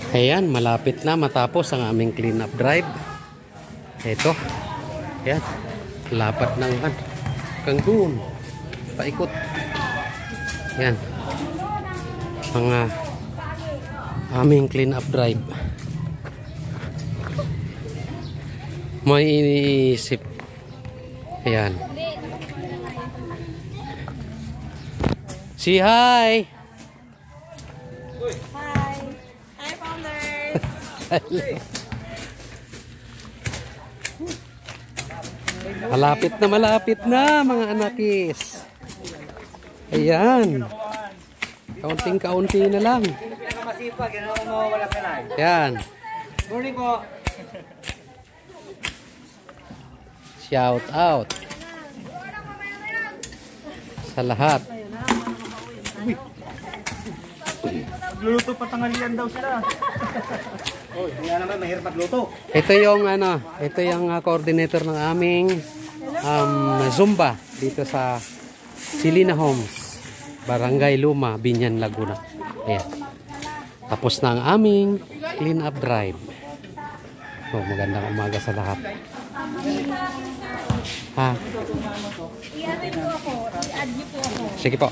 Ayan, malapit na matapos ang aming clean up drive. Ito. Ayan. Lapat ng Cancun. Paikot. Ayan. Mga aming clean up drive. May iniisip. Ayan. Say hi! Malapit na mga anakis. Ayan. Kaunting-kaunti na lang. Ayan. Morning po. Shout out sa lahat. Magluluto pa tanghalian daw sila. Oh, hindi naman mahirap magluto. Ito yung ito yung coordinator ng aming Zumba dito sa Silina Homes, Barangay Luma, Binyan, Laguna. Ayan. Tapos na ang aming clean up drive. Oh, magandang umaga sa lahat. Ha? I-add po ako. I-add niyo po ako. Sige po.